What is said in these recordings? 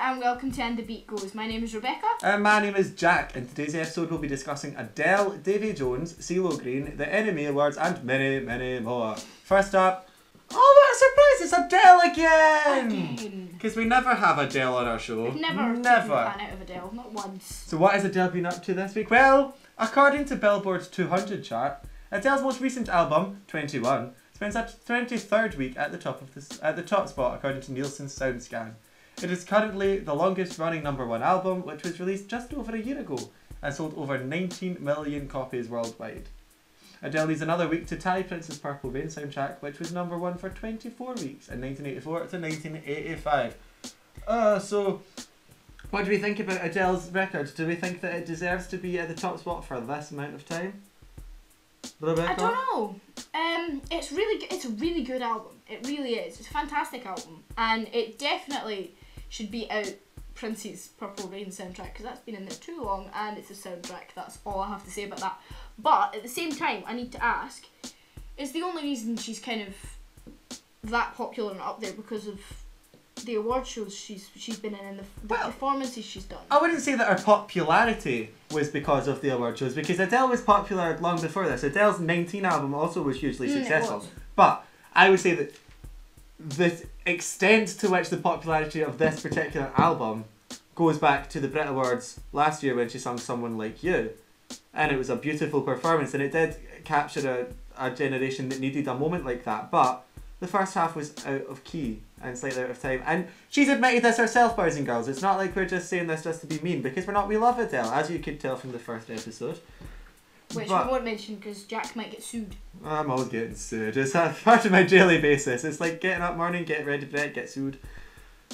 and welcome to And the Beat Goes. My name is Rebecca. And my name is Jack. In today's episode we'll be discussing Adele, Davy Jones, Cee Lo Green, the NME Awards and many, many more. First up, oh what a surprise, it's Adele again! Because we never have Adele on our show. We've never taken a fan out of Adele, not once. So what has Adele been up to this week? Well, according to Billboard's 200 chart, Adele's most recent album, 21, spends its 23rd week at the top spot according to Nielsen's SoundScan. It is currently the longest running #1 album, which was released just over a year ago and sold over 19 million copies worldwide. Adele needs another week to tie Prince's Purple Rain soundtrack, which was #1 for 24 weeks in 1984 to 1985. So what do we think about Adele's record? Do we think that it deserves to be at the top spot for this amount of time? Rebecca? I don't know. It's a really good album. It really is. It's a fantastic album, and it definitely should be out Prince's Purple Rain soundtrack because that's been in there too long, and it's a soundtrack. That's all I have to say about that. But at the same time, I need to ask: is the only reason she's kind of that popular and up there because of the award shows she's been in and the performances she's done? I wouldn't say that her popularity was because of the award shows, because Adele was popular long before this. Adele's 19 album also was hugely successful. But I would say that the extent to which the popularity of this particular album goes back to the Brit Awards last year when she sung Someone Like You. And it was a beautiful performance, and it did capture a generation that needed a moment like that. But the first half was out of key and slightly out of time. And she's admitted this herself, boys and girls. It's not like we're just saying this just to be mean, because we're not. We love Adele, as you could tell from the first episode. Which we won't mention because Jack might get sued. I'm always getting sued. It's a part of my daily basis. It's like getting up morning, getting ready for bed, get sued.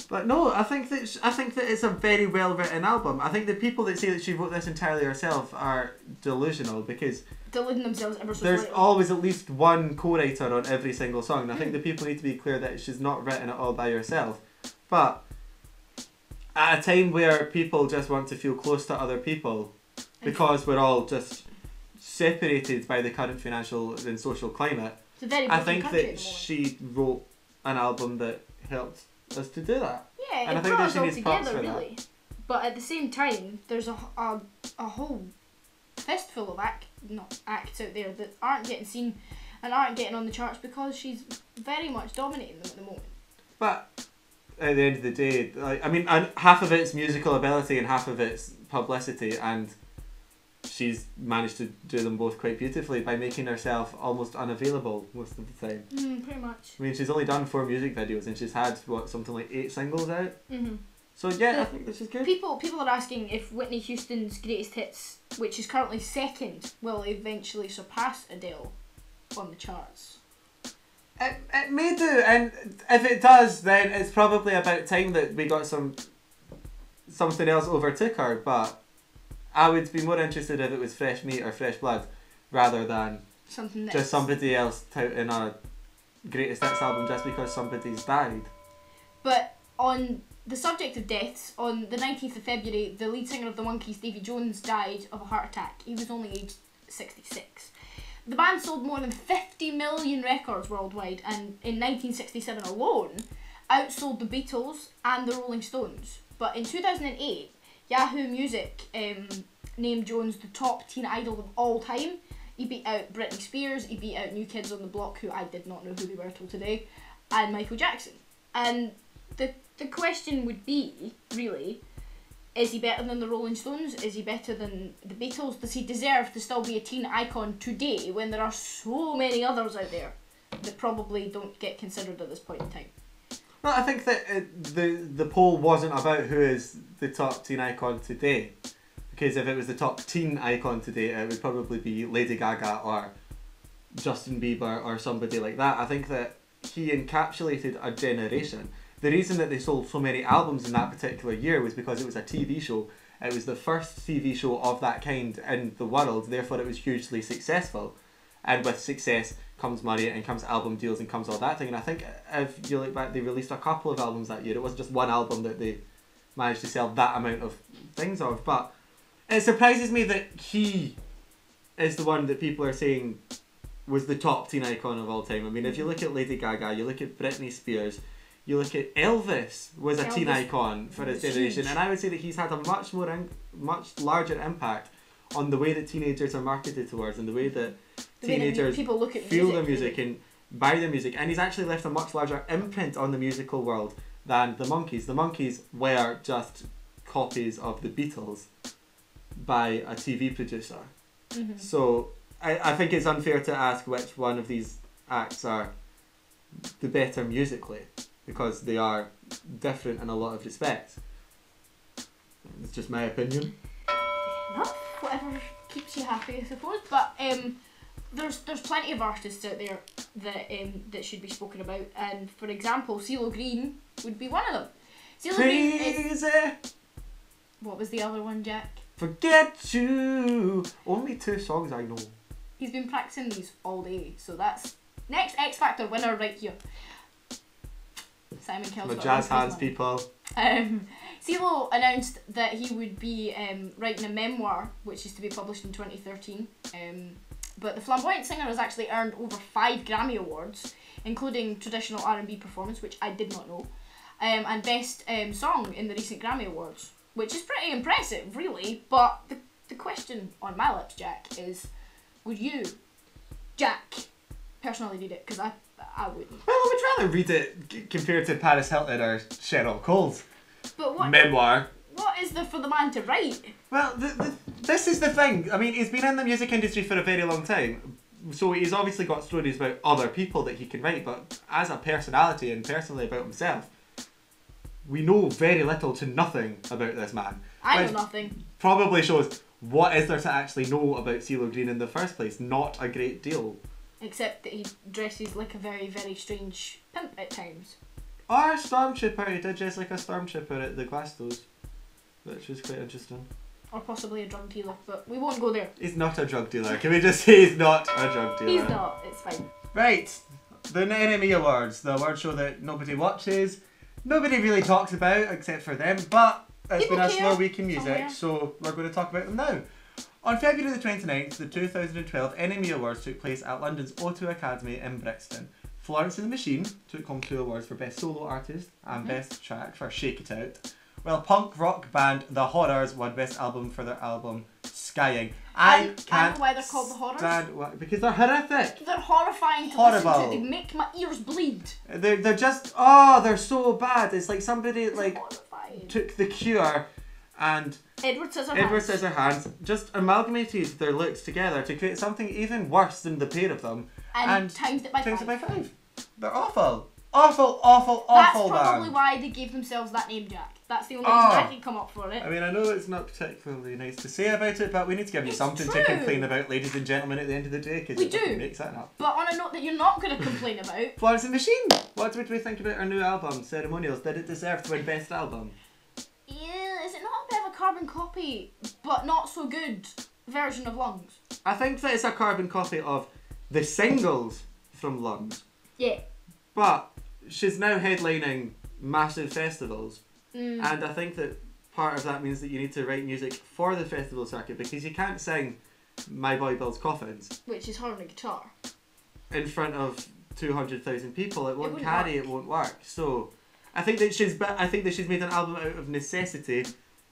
But no, I think that it's a very well written album. I think the people that say that she wrote this entirely herself are delusional, because deluding themselves ever so there's slightly. always at least one co-writer on every single song, and I think the people need to be clear that she's not written it all by herself. But at a time where people just want to feel close to other people because we're all just separated by the current financial and social climate, I think that she wrote an album that helped us to do that. Yeah, and I think that she needs props for really. that. But at the same time, there's a whole fistful of acts out there that aren't getting seen and aren't getting on the charts because she's very much dominating them at the moment. But at the end of the day, and half of it's musical ability and half of it's publicity, and she's managed to do them both quite beautifully by making herself almost unavailable most of the time. Pretty much. I mean, she's only done 4 music videos and she's had something like 8 singles out. So yeah, I think this is good. People are asking if Whitney Houston's Greatest Hits, which is currently second, will eventually surpass Adele on the charts. It may do, and if it does, then it's probably about time that we got something else overtook her. But I would be more interested if it was Fresh Meat or Fresh Blood, rather than just somebody else touting a Greatest Hits album just because somebody's died. But on the subject of deaths, on the 19th of February, the lead singer of the Monkees, Davy Jones, died of a heart attack. He was only aged 66. The band sold more than 50 million records worldwide, and in 1967 alone, outsold the Beatles and the Rolling Stones. But in 2008, Yahoo Music named Jones the top teen idol of all time. He beat out Britney Spears, he beat out New Kids on the Block, who I did not know who they were till today, and Michael Jackson. And the question would be, really, is he better than the Rolling Stones? Is he better than the Beatles? Does he deserve to still be a teen icon today when there are so many others out there that probably don't get considered at this point in time? Well, I think that the poll wasn't about who is the top teen icon today. Because if it was the top teen icon today, it would probably be Lady Gaga or Justin Bieber or somebody like that. I think that he encapsulated a generation. The reason that they sold so many albums in that particular year was because it was a TV show. It was the first TV show of that kind in the world, therefore it was hugely successful. And with success comes money and comes album deals and comes all that thing. And I think if you look back, they released a couple of albums that year. It wasn't just one album that they managed to sell that amount of things of. But it surprises me that he is the one that people are saying was the top teen icon of all time. I mean, if you look at Lady Gaga, you look at Britney Spears, You look at Elvis was a teen Elvis icon for his was generation, huge. and I would say that he's had a much larger impact on the way that teenagers are marketed towards and the way that teenagers people look at feel music, the music really. and buy the music, and he's actually left a much larger imprint on the musical world than the Monkees. The Monkees were just copies of the Beatles by a TV producer. Mm-hmm. So I think it's unfair to ask which one of these acts are the better musically, because they are different in a lot of respects. It's just my opinion. Fair enough. Whatever keeps you happy, I suppose. But there's plenty of artists out there that should be spoken about, and for example, Cee Lo Green would be one of them. Cee Lo Green is... Crazy. What was the other one, Jack? Forget you. Only 2 songs I know. He's been practicing these all day, so that's next X Factor winner right here. Simon Cowell's My got jazz a lot hands, of money. people. Cee Lo announced that he would be writing a memoir, which is to be published in 2013. But the flamboyant singer has actually earned over 5 Grammy Awards, including traditional R&B performance, which I did not know, and best song in the recent Grammy Awards, which is pretty impressive, really. But the question on my lips, Jack, is, would you, Jack, personally read it? Because I wouldn't. Well, I would rather read it compared to Paris Hilton or Cheryl Cole's But what memoir. what is there for the man to write? Well, this is the thing. I mean, he's been in the music industry for a very long time, so he's obviously got stories about other people that he can write, but as a personality and personally about himself, we know very little to nothing about this man. I know Which nothing. probably shows what is there to actually know about Cee Lo Green in the first place. Not a great deal. Except that he dresses like a very, very strange pimp at times. Or a stormtrooper. He did dress like a stormtrooper at the Glasgows, which was quite interesting. Or possibly a drug dealer, but we won't go there. He's not a drug dealer. Can we just say he's not a drug dealer? He's not, it's fine. Right, the NME Awards, the award show that nobody watches, nobody really talks about except for them, but it's People been a care slow week in music, somewhere. so we're going to talk about them now. On February the 29th, the 2012 NME Awards took place at London's O2 Academy in Brixton. Florence and the Machine took home 2 awards for Best Solo Artist and Best Track for Shake It Out, while punk rock band The Horrors won Best Album for their album Skying. I can't know why they're called The Horrors. because they're horrific. They're horrifying to Horrible. listen to. They make my ears bleed. They're just they're so bad. It's like somebody like Horrifying. took The Cure and Edward Edward Scissorhands, just amalgamated their looks together to create something even worse than the pair of them, and times it by times it by 5. 5. They're awful. Awful That's band. probably why they gave themselves that name, Jack. That's the only reason I can come up for it. I mean, I know it's not particularly nice to say about it, but we need to give you It's something true. to complain about, ladies and gentlemen, at the end of the day, because We you do. make something up. But on a note that you're not going to complain about, Florence and the Machine. What did we think about our new album, Ceremonials? Did it deserve to win Best Album? yeah, is it not a bit of a carbon copy, but not so good version of Lungs? I think that it's a carbon copy of the singles from Lungs, Yeah. but she's now headlining massive festivals, and I think that part of that means that you need to write music for the festival circuit, because you can't sing My Boy Builds Coffins Which is her on a guitar. in front of 200,000 people. It won't wouldn't carry. work. It won't work. So I think that she's made an album out of necessity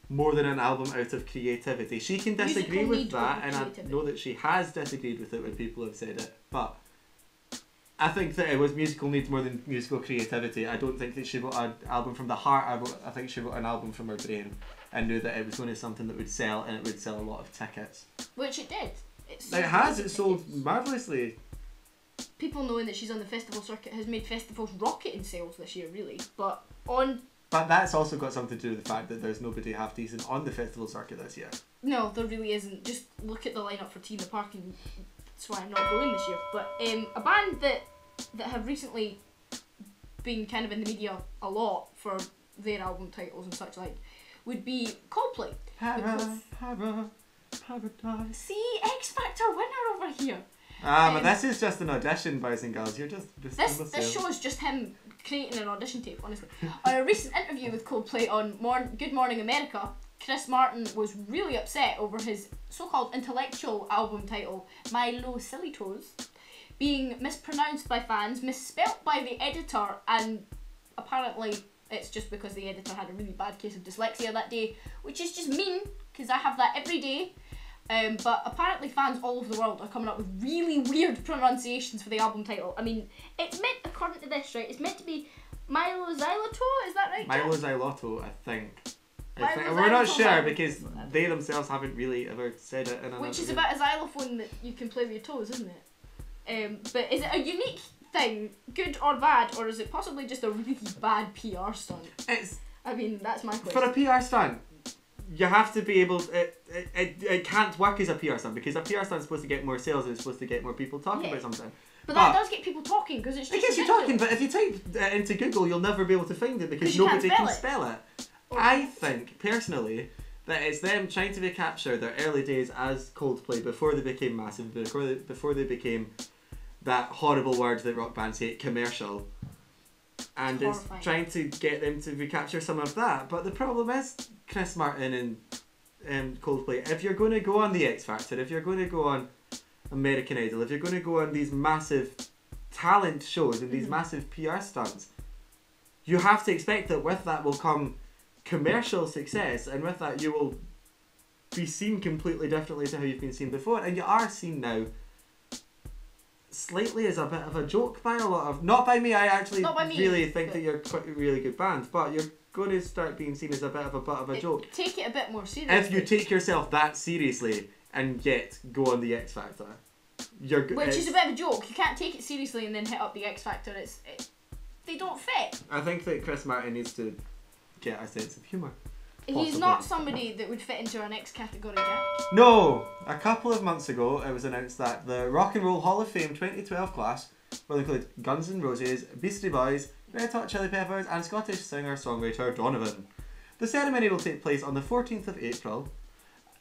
more than an album out of creativity. She can disagree Musical with need that, over and I creativity. know that she has disagreed with it when people have said it, but I think that it was musical needs more than musical creativity. I don't think that she wrote an album from the heart. I think she wrote an album from her brain and knew that it was going to be something that would sell, and it would sell a lot of tickets. Which it did. It sold marvellously. People knowing that she's on the festival circuit has made festivals rocket in sales this year, really. But That's also got something to do with the fact that there's nobody half decent on the festival circuit this year. no, there really isn't. Just look at the lineup for Tea in the Park, and that's why I'm not going this year. But a band that have recently been kind of in the media a lot for their album titles and such like would be Coldplay. Paradise. See, X Factor winner over here. But this is just an audition, boys and girls. You're just This show is just him creating an audition tape, honestly. On a recent interview with Coldplay on Good Morning America, Chris Martin was really upset over his so-called intellectual album title, My Low Silly Toes, being mispronounced by fans, misspelt by the editor, and apparently it's just because the editor had a really bad case of dyslexia that day, which is just mean, because I have that every day. But apparently fans all over the world are coming up with really weird pronunciations for the album title. I mean, it's meant, according to this, right, it's meant to be Milo Xylotto, is that right, Jack? Milo Xylotto, I think. Milo We're not Xylotto, sure because they themselves haven't really ever said it in an Which is interview. about a xylophone that you can play with your toes, isn't it? But is it a unique thing, good or bad, or is it possibly just a really bad PR stunt? I mean, that's my question. For a PR stunt, you have to be able to, it can't work as a PR stunt because a PR stunt is supposed to get more sales and it's supposed to get more people talking about something. But that does get people talking because it's just it gets you talking, but if you type it into Google, you'll never be able to find it because nobody can spell it. I think, personally, that it's them trying to recapture their early days as Coldplay before they became massive, before they became that horrible word that rock bands hate, commercial. And it's trying to get them to recapture some of that. But the problem is, Chris Martin and Coldplay, if you're going to go on The X Factor, if you're going to go on American Idol, if you're going to go on these massive talent shows and these massive PR stunts, you have to expect that with that will come commercial success, and with that you will be seen completely differently to how you've been seen before, and you are seen now slightly as a bit of a joke by a lot of, not by me, I actually really think that you're quite a really good band, but you're going to start being seen as a bit of a joke. Take it a bit more seriously. If you take yourself that seriously and yet go on the X Factor, which is a bit of a joke. You can't take it seriously and then hit up the X Factor. They don't fit. I think that Chris Martin needs to get a sense of humour. He's not somebody that would fit into our next category, Jack. No! A couple of months ago, it was announced that the Rock and Roll Hall of Fame 2012 class will include Guns N' Roses, Beastie Boys, Red Hot Chili Peppers, and Scottish singer-songwriter Donovan. The ceremony will take place on the 14th of April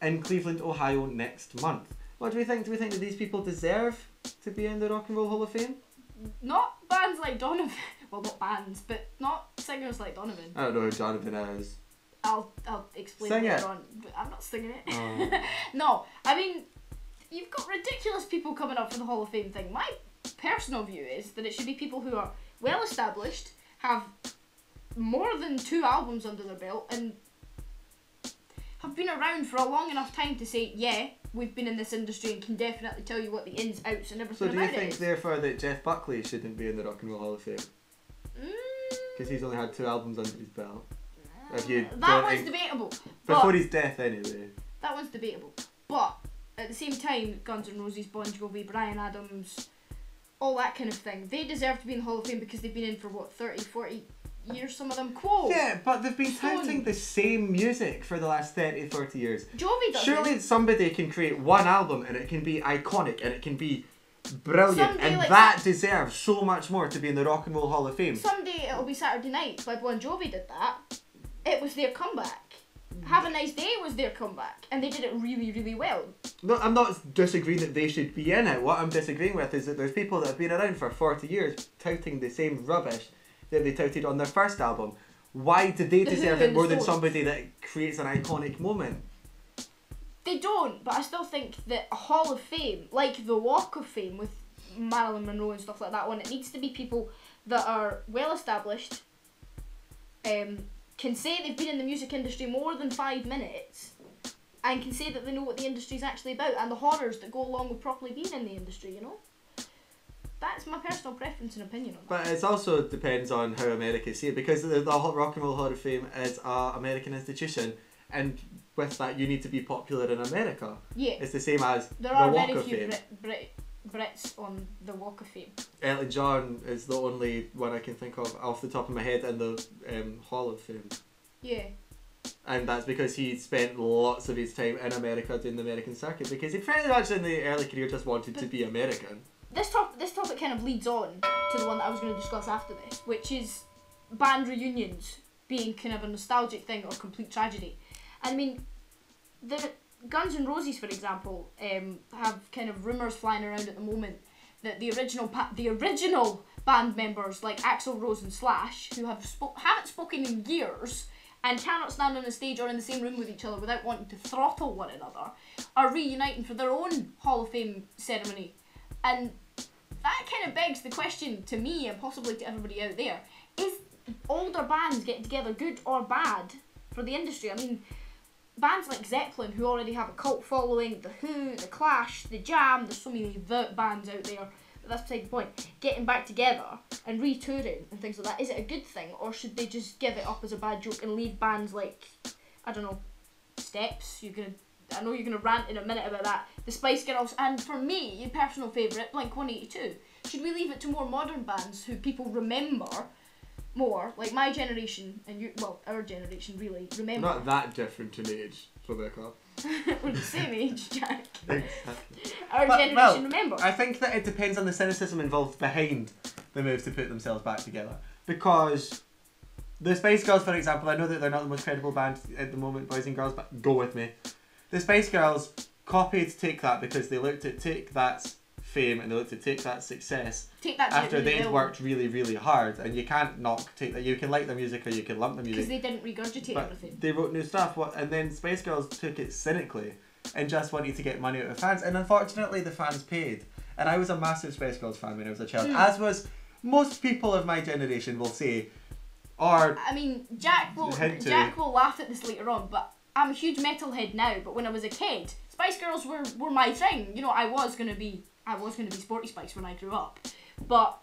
in Cleveland, Ohio next month. What do we think? Do we think that these people deserve to be in the Rock and Roll Hall of Fame? Not bands like Donovan. Well, not bands, but not singers like Donovan. I don't know who Donovan is. I'll explain Sing later it. on, but I'm not singing it. Oh. No, I mean, you've got ridiculous people coming up for the Hall of Fame thing. My personal view is that it should be people who are well established, have more than 2 albums under their belt, and have been around for a long enough time to say, yeah, we've been in this industry and can definitely tell you what the ins, outs and everything So do about you think it is. therefore that Jeff Buckley shouldn't be in the Rock and Roll Hall of Fame? Because he's only had 2 albums under his belt. That one's debatable. Before his death anyway. That one's debatable. But at the same time, Guns N' Roses, Bon Jovi, Bryan Adams, all that kind of thing, they deserve to be in the Hall of Fame because they've been in for what, 30, 40 years, some of them. Quote. Yeah, but they've been touting the same music for the last 30, 40 years. Jovi does. Surely somebody can create one album and it can be iconic and it can be brilliant, Someday, and like, that deserves so much more to be in the Rock and Roll Hall of Fame. Someday it'll be Saturday Night by Bon Jovi did that. It was their comeback. Have a Nice Day was their comeback, and they did it really, really well. No, I'm not disagreeing that they should be in it. What I'm disagreeing with is that there's people that have been around for 40 years touting the same rubbish that they touted on their first album. Why do they deserve it more than somebody that creates an iconic moment? They don't, but I still think that a Hall of Fame, like the Walk of Fame with Marilyn Monroe and stuff like that one, it needs to be people that are well established, can say they've been in the music industry more than 5 minutes, and can say that they know what the industry's actually about and the horrors that go along with properly being in the industry, you know? That's my personal preference and opinion on that. But it also depends on how America see it, because the Rock and Roll Hall of Fame is an American institution, and with that you need to be popular in America. Yeah. It's the same as There the are Walk very of few Fame. Brits on the Walk of Fame. Elton John is the only one I can think of off the top of my head in the Hall of Fame. Yeah. And that's because he spent lots of his time in America doing the American circuit, because he pretty much in the early career just wanted to be American. This topic kind of leads on to the one that I was going to discuss after this, which is band reunions being kind of a nostalgic thing or complete tragedy. And I mean, the Guns N' Roses, for example, have kind of rumours flying around at the moment that the original band members like Axl Rose and Slash, who haven't spoken in years and cannot stand on a stage or in the same room with each other without wanting to throttle one another, are reuniting for their own Hall of Fame ceremony. And that kind of begs the question to me, and possibly to everybody out there, is older bands getting together, good or bad, for the industry. I mean, bands like Zeppelin, who already have a cult following, The Who, The Clash, The Jam, there's so many bands out there, but that's beside the point. Getting back together and retouring and things like that, is it a good thing, or should they just give it up as a bad joke and leave bands like, I don't know, Steps? I know you're gonna rant in a minute about that. The Spice Girls, and for me, your personal favourite, Blink-182. Should we leave it to more modern bands who people remember more, like my generation and our generation really remember? Not that different in age, Rebecca. We're the same age, Jack. Exactly. Our generation remember. I think that it depends on the cynicism involved behind the move to put themselves back together. Because the Spice Girls, for example, I know that they're not the most credible band at the moment, boys and girls, but go with me. The Spice Girls copied Take That because they looked at Take That's fame and they looked at Take That success after they'd worked really, really hard. And you can't knock Take That. You can like their music or you can lump the music. Because they didn't regurgitate everything. They wrote new stuff. And then Spice Girls took it cynically and just wanted to get money out of fans. And unfortunately, the fans paid. And I was a massive Spice Girls fan when I was a child, as was most people of my generation will say. Or I mean, Jack will laugh at this later on, but I'm a huge metalhead now. But when I was a kid, Spice Girls were my thing. You know, I was gonna be Sporty Spice when I grew up, but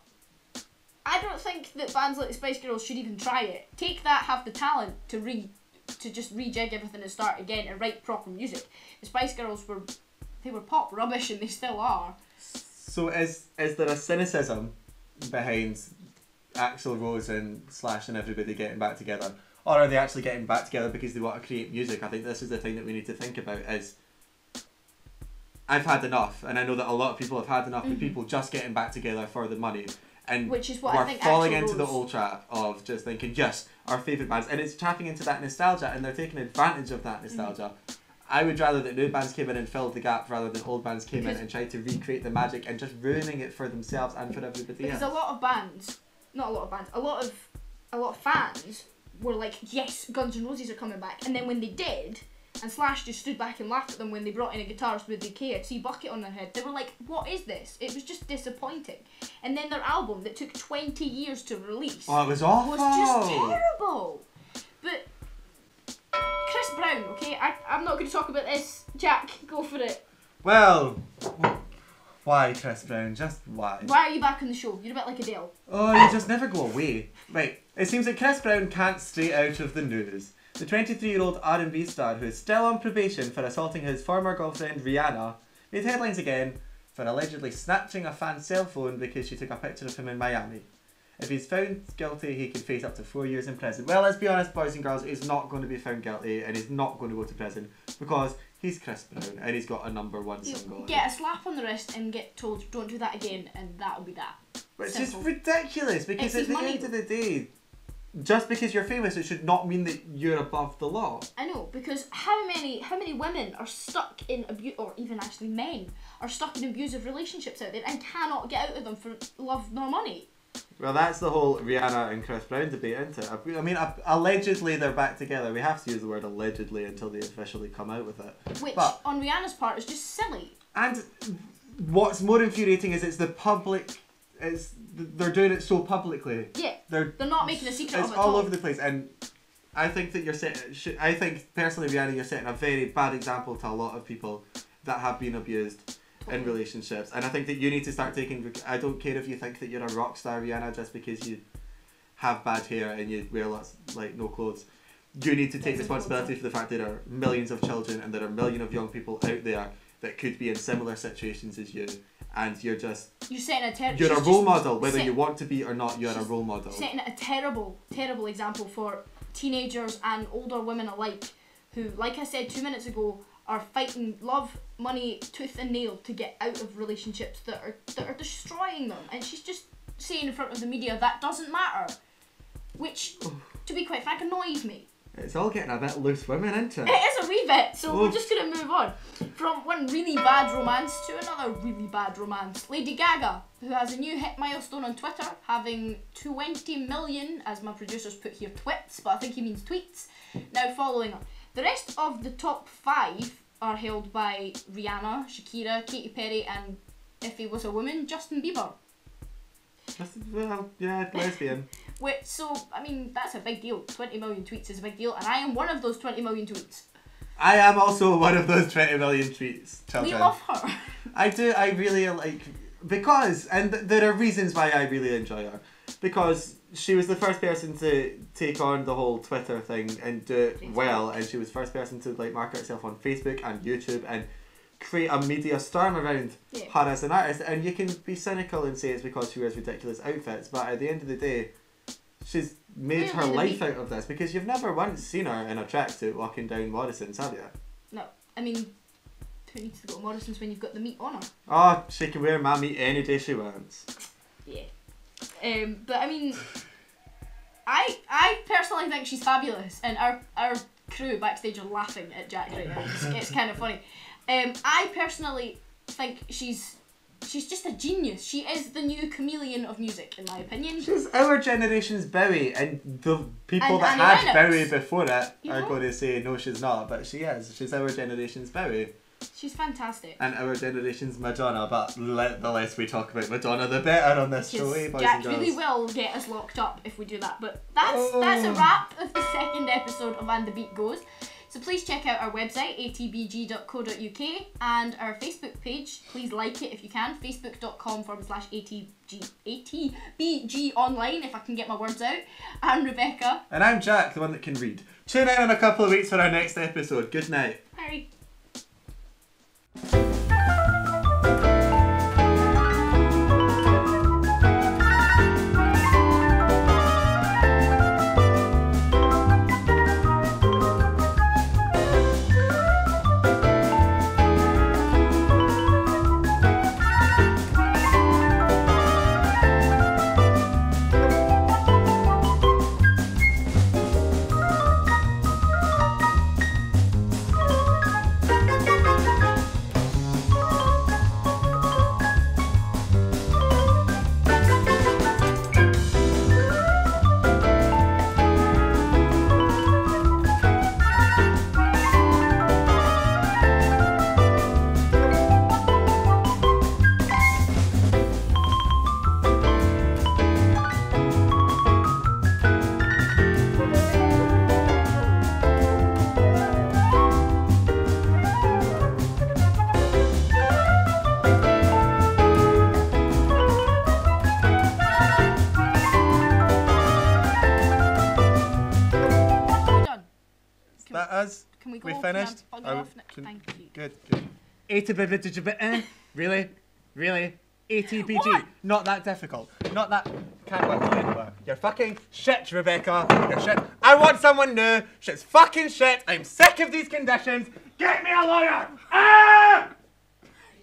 I don't think that bands like the Spice Girls should even try it. Take That have the talent to just rejig everything and start again and write proper music. The Spice Girls were pop rubbish and they still are. So is there a cynicism behind Axl Rose and Slash and everybody getting back together, or are they actually getting back together because they want to create music? I think this is the thing that we need to think about is I've had enough, and I know that a lot of people have had enough of people just getting back together for the money, and which is what we're I think falling into the old trap of just thinking, yes, our favourite bands, and it's tapping into that nostalgia, and they're taking advantage of that nostalgia. I would rather that new bands came in and filled the gap rather than old bands came in and tried to recreate the magic and just ruining it for themselves and for everybody else. Because a lot of bands, a lot of fans were like, yes, Guns N' Roses are coming back, and then when they did, and Slash just stood back and laughed at them when they brought in a guitarist with the KFC bucket on their head, they were like, what is this? It was just disappointing. And then their album that took 20 years to release, it was awful. Was just terrible. But Chris Brown, okay, I'm not going to talk about this. Jack, go for it. Well, why Chris Brown? Just why? Why are you back on the show? You're a bit like Adele. Oh, you just never go away. Right, it seems that Chris Brown can't stay out of the news. The 23-year-old R&B star, who is still on probation for assaulting his former girlfriend Rihanna, made headlines again for allegedly snatching a fan's cell phone because she took a picture of him in Miami. If he's found guilty, he could face up to 4 years in prison. Well, let's be honest, boys and girls, he's not going to be found guilty and he's not going to go to prison because he's Chris Brown and he's got a #1 single. Get a slap on the wrist and get told, don't do that again, and that'll be that. But it's just ridiculous because at the end of the day, just because you're famous, it should not mean that you're above the law. I know, because how many women are stuck in or even actually men are stuck in abusive relationships out there and cannot get out of them for love nor money? Well, that's the whole Rihanna and Chris Brown debate, isn't it? I mean, allegedly they're back together. We have to use the word allegedly until they officially come out with it. Which, on Rihanna's part, is just silly. And what's more infuriating is it's the public. They're doing it so publicly. Yeah, they're not making a secret of it. It's all over the place, and I think that I think personally, Rihanna, you're setting a very bad example to a lot of people that have been abused in relationships, and I think that you need to start taking. I don't care if you think that you're a rock star, Rihanna, just because you have bad hair and you wear no clothes. You need to take responsibility for the fact that there are millions of children and there are millions of young people out there that could be in similar situations as you. And you're setting you're a role model, whether you want to be or not. You're a role model. Setting a terrible, terrible example for teenagers and older women alike, who, like I said 2 minutes ago, are fighting love, money, tooth and nail to get out of relationships that are destroying them. And she's just saying in front of the media that doesn't matter, which, to be quite frank, annoys me. It's all getting a bit loose women, isn't it? It is a wee bit, so we're just going to move on. From one really bad romance to another really bad romance. Lady Gaga, who has a new hit milestone on Twitter, having 20 million, as my producers put here, twits, but I think he means tweets, now following her. The rest of the top 5 are held by Rihanna, Shakira, Katy Perry, and, if he was a woman, Justin Bieber. Well, yeah, lesbian. So, I mean, that's a big deal. 20 million tweets is a big deal, and I am one of those 20 million tweets. I am also one of those 20 million tweets, children. We love her. I do, I really like... Because, and there are reasons why I really enjoy her. Because she was the first person to take on the whole Twitter thing and do it well, and she was the first person to like market herself on Facebook and YouTube and create a media storm around her as an artist. And you can be cynical and say it's because she wears ridiculous outfits, but at the end of the day, she's made her life out of this, because you've never once seen her in a tracksuit walking down Morrison's, have you? No, I mean, who needs to go to Morrison's when you've got the meat on her? Oh, she can wear my meat any day she wants. Yeah. But I mean, I personally think she's fabulous, and our crew backstage are laughing at Jack right now. It's kind of funny. I personally think she's just a genius. She is the new chameleon of music, in my opinion. She's our generation's Bowie, and the people that had Bowie before it are going to say no, she's not, but she is. She's our generation's Bowie. She's fantastic. And our generation's Madonna, but the less we talk about Madonna, the better on this show, boys Jack and girls. really will get us locked up if we do that. But that's a wrap of the second episode of And the Beat Goes. So please check out our website, atbg.co.uk, and our Facebook page. Please like it if you can, facebook.com/atbg online, if I can get my words out. I'm Rebecca. And I'm Jack, the one that can read. Tune in a couple of weeks for our next episode. Good night. Harry. Can we go? We finished? Thank you. Good. Really? ATBG. What? Not that difficult. Not that... Can't work anywhere. You're fucking shit, Rebecca. You're shit. I want someone new. Shit's fucking shit. I'm sick of these conditions. Get me a lawyer. Ah!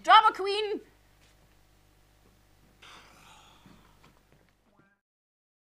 Drama queen.